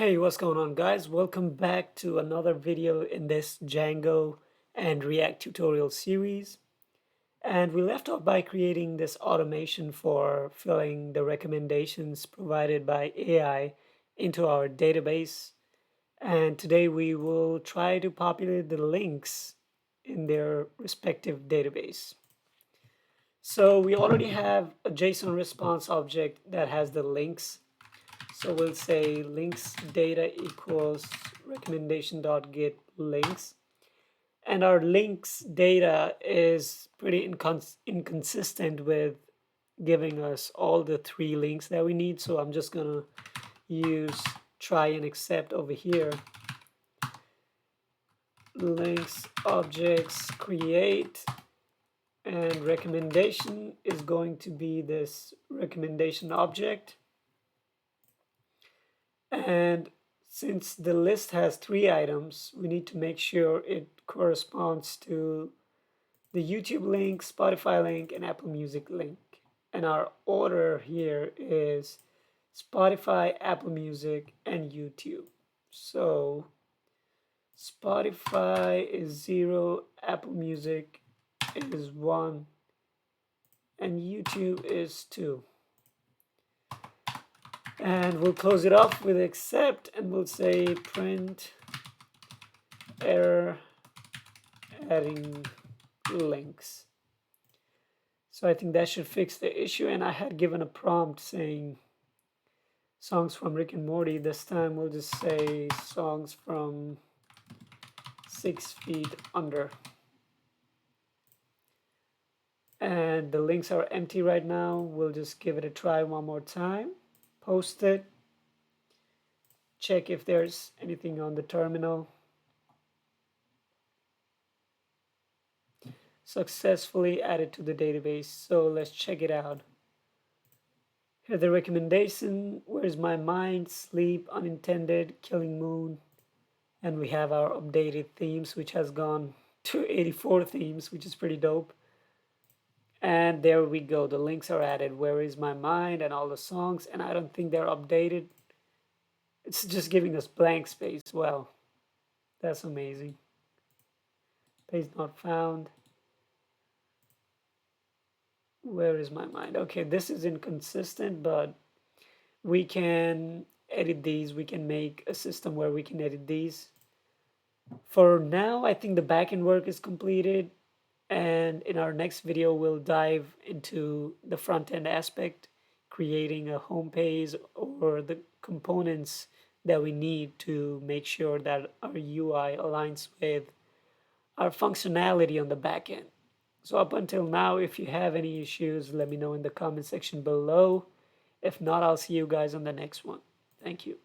Hey, what's going on, guys? Welcome back to another video in this Django and React tutorial series. And we left off by creating this automation for filling the recommendations provided by AI into our database. And today we will try to populate the links in their respective database. So we already have a JSON response object that has the links. So we'll say links data equals recommendation.get links. And our links data is pretty inconsistent with giving us all the three links that we need. So I'm just gonna use try and accept over here. Links objects create, and recommendation is going to be this recommendation object. And since the list has three items, we need to make sure it corresponds to the YouTube link, Spotify link, and Apple Music link. And our order here is Spotify, Apple Music, and YouTube. So Spotify is 0, Apple Music is 1, and YouTube is 2. And we'll close it off with accept, and we'll say print error adding links. So I think that should fix the issue. And I had given a prompt saying songs from Rick and Morty. This time we'll just say songs from 6 Feet Under. And the links are empty right now. We'll just give it a try one more time. Post it. Check if there's anything on the terminal. Successfully added to the database. So let's check it out. Here the recommendation, Where's My Mind, Sleep, Unintended, Killing Moon. And we have our updated themes, which has gone to 84 themes, which is pretty dope. And there we go. The links are added. Where Is My Mind and all the songs. And I don't think they're updated. It's just giving us blank space. Well, that's amazing. Page not found. Where Is My Mind? Okay, this is inconsistent, but we can edit these. We can make a system where we can edit these. For now, I think the backend work is completed. And in our next video, we'll dive into the front-end aspect, creating a home page or the components that we need to make sure that our UI aligns with our functionality on the backend. So up until now, if you have any issues, let me know in the comment section below. If not, I'll see you guys on the next one. Thank you.